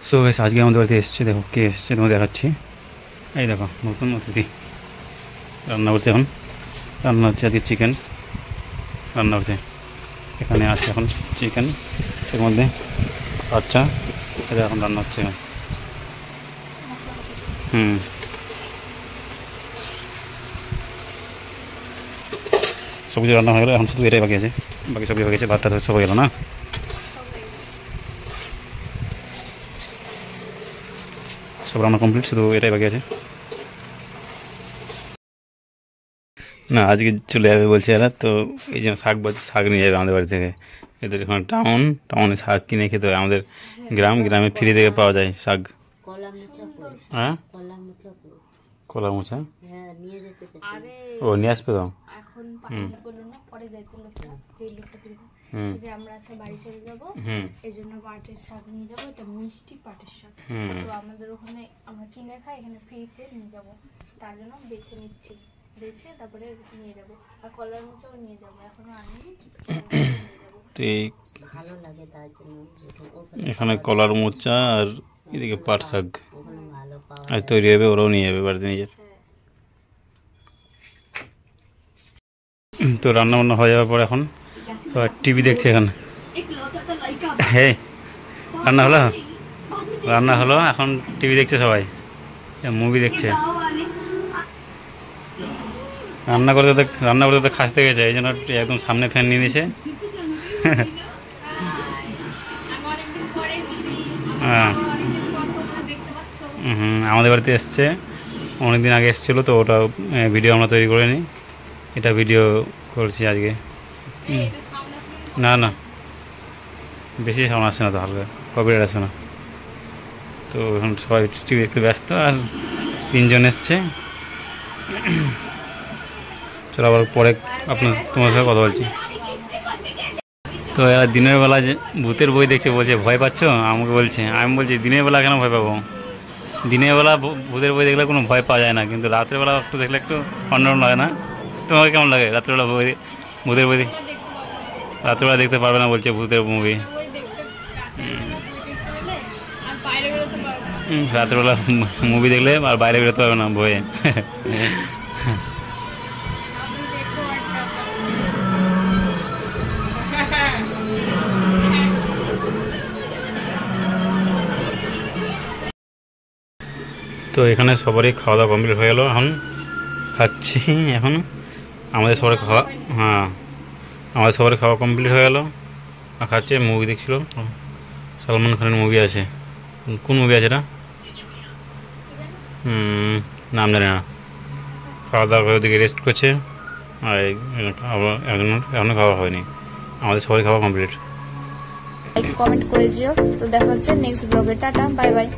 So guys আজকে আমাদের বাড়িতে এসেছে, দেখো কে এসেছে তোমার দেখাচ্ছি। এই দেখো নতুন অতিথি রান্না করছে। এখন রান্না হচ্ছে আজকে চিকেন রান্না হচ্ছে। এখানে আছে এখন চিকেন, এর মধ্যে আচ্ছা এটা এখন রান্না হচ্ছে। সবজি রান্না হয়ে গেলো, এখন শুধু এটাই বাকি আছে, বাকি সবজি হয়ে গেছে, ভাতটা সব হয়ে গেলো না, সব রান্না কমপ্লিট, শুধু এটাই বাকি আছে। না আজকে চলে যাবে বলছে এরা, তো এই যে শাক নিয়ে যাবে আমাদের বাড়ি থেকে। এদের এখন টাউনে শাক কিনে খেতে হয়, আমাদের গ্রামে ফ্রি থেকে পাওয়া যায় শাক। হ্যাঁ কলা মোচা ও নিয়ে আসবে তো। আমরা বাড়ি চলে যাবো, এই জন্য পাটের শাক নিয়ে যাবো। এটা মিষ্টি পাটের শাক, তো আমাদের ওখানে আমরা কিনে খাই, এখানে ফ্রিতে নিয়ে যাবো, তার জন্য বেছে নিচ্ছি, বেছে তারপরে নিয়ে যাবো। আর কলার মোচাও নিয়ে যাবো, এখনো আনিনি। তো এখানে কলার মোচা আর এদিকে পাট শাক আজ তৈরি হবে, ওরাও নিয়ে যাবে বাড়িতে নিজের। তো রান্না বান্না হয়ে যাওয়ার পর এখন সবাই টিভি দেখছে এখানে। হ্যাঁ রান্না হলো এখন টিভি দেখছে সবাই, মুভি দেখছে। রান্না করতে তো খাসতে গেছে, এই জন্য একদম সামনে ফ্যান নিয়ে নিয়েছে। হ্যাঁ আমাদের বাড়িতে এসছে, অনেকদিন আগে এসেছিলো, তো ওটা ভিডিও আমরা তৈরি করে নিই, এটা ভিডিও করছি আজকে। না বেশি সাউন্ড আসছে না, তো হালকা কপিরাইট আসবে না। তো এখন সবাই টিভি দেখতে ব্যস্ত, আর 3 জন এসছে। চলো আবার পরে তোমার সাথে কথা বলছি। তো এরা দিনের বেলা যে ভূতের বই দেখছে, বলছে ভয় পাচ্ছ, আমাকে বলছে। আমি বলছি দিনের বেলা কেন ভয় পাবো, দিনের বেলা ভূতের বই দেখলে কোনো ভয় পাওয়া যায় না, কিন্তু রাতের বেলা একটু দেখলে একটু অন্যরকম লাগে না? তোমার কেমন লাগে রাত্রেবেলা ভূতের বই? রাত্রেবেলা দেখতে পারবে না বলছে ভূতের মুভি, রাত্রেবেলা মুভি দেখলে আর বাইরে বেরোতে পারবে না ভয়ে। তো এখানে সবারই খাওয়া দাওয়া কমপ্লিট হয়ে গেল, এখন খাচ্ছি। এখন আমাদের সবারই খাওয়া কমপ্লিট হয়ে গেল, আর খাচ্ছে। মুভি দেখছিল, সলমান খানের মুভি আছে। কোন মুভি আছে এটা? নাম জানি না। খাওয়া দাওয়া করে ওদিকে রেস্ট করছে, আর এখনো খাওয়া হয়নি। আমাদের সবারই খাওয়া কমপ্লিট। কমেন্ট করে দিও। তো দেখা হচ্ছে নেক্সট ব্লগে। Tata, bye bye.